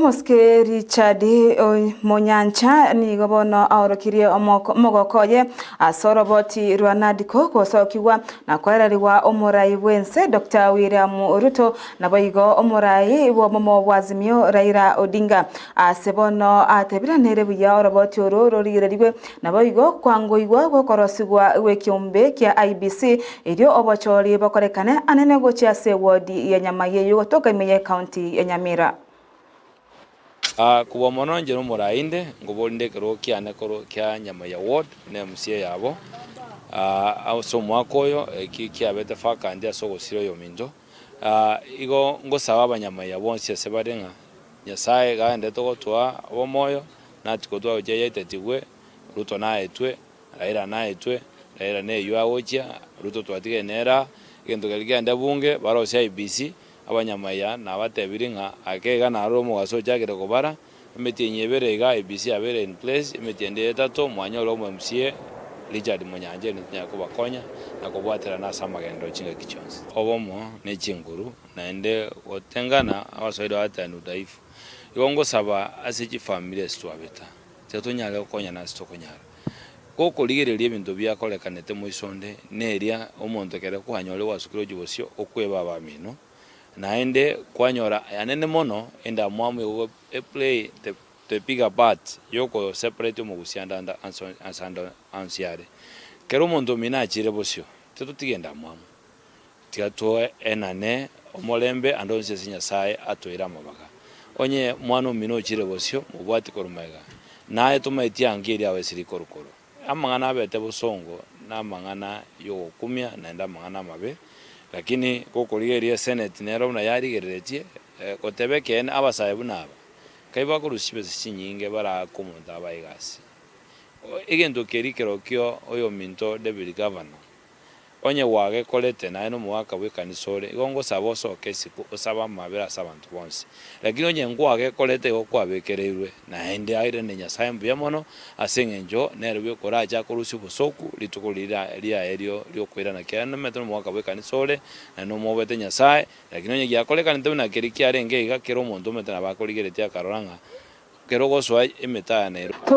Moske Richard Monyancha ni gobono aorokirie omogokoye asoroboti rwa NADCO kosokiwa na kwereriwa omurai wense Dr. William Ruto na boigo omurai womomo wazimio Raila Odinga asebono atebiranire buya oroboti orororigireriwe na boigo kwangoigwa gokorosigwa wekiombe kia IEBC irio obochori bakorekane anene gochia se wodi ya Nyamaiya yogotoka Nyamaiya County ya Nyamira. Kuwa mononje no murainde ngobolinde kero kiane koro kya Nyamaiya ward ne MCA yabo so mwakoyo kiabete fakandi asogosiro yominjo igo ngosaba abanyamaiya bonse sebarenga Nyasaye gande togotwa omoyo natiko twa ojeyetetigwe Ruto na etwe Raila na etwe Raila ne yuawochia Ruto twatigenera gendo geligende bunge barose IEBC abanyamaiya na batebiringa akega na romo gasochagire kobara emetinye berega IEBC abere in place emetiende etato mwanyoro mu MCA Richard Monyancha ntinya kubakonya na kubwatira na samagendo chinga kichonzi obomo ne chinguru naende otengana abasoida batanu daifu igongo saba asiki family stwabeta tetonyale konya na stokonyara koko ligererie bintu byakolekanete muisonde neria omonto kere kwanyole wasukiro jibosio okweba abamino naende kwanyora yanene mono enda mwamu play the bigger part yoko separate mu gusianda ansanda ansiare kero mondo minachire bosio tetutigenda mwamu tiato enane omolembe andonse Nyasaye atoira mabaga onye mwana mino chire bosio mubwati korumega naye tumaitia ngiri awesiri korukoro amangana bete bosongo na mangana yo kumya naenda mangana mabe lakini kokoligeria senate nero na yarigeretie kotebeke en abasaye bunaba kaiba kurusibe sinyinge bara komonda abaigasi igendo kerikero kyo oyo minto deputy governor onye wage kolete na eno mwaka wekanisore igongo saboso kesiku osaba mabera sabantu bonse lakini onye ngwage kolete okwabekererwe na ende aire ne Nyasaye mbuyamono asengenjo nero byokoraja korusi busoku litukolira lia erio lyokwirana kyano metro mwaka wekanisore na no mobete Nyasaye lakini onye gyakoleka ntona keriki arenge igakero omonto metana bakoligeretia karoranga kero goswa emetana nero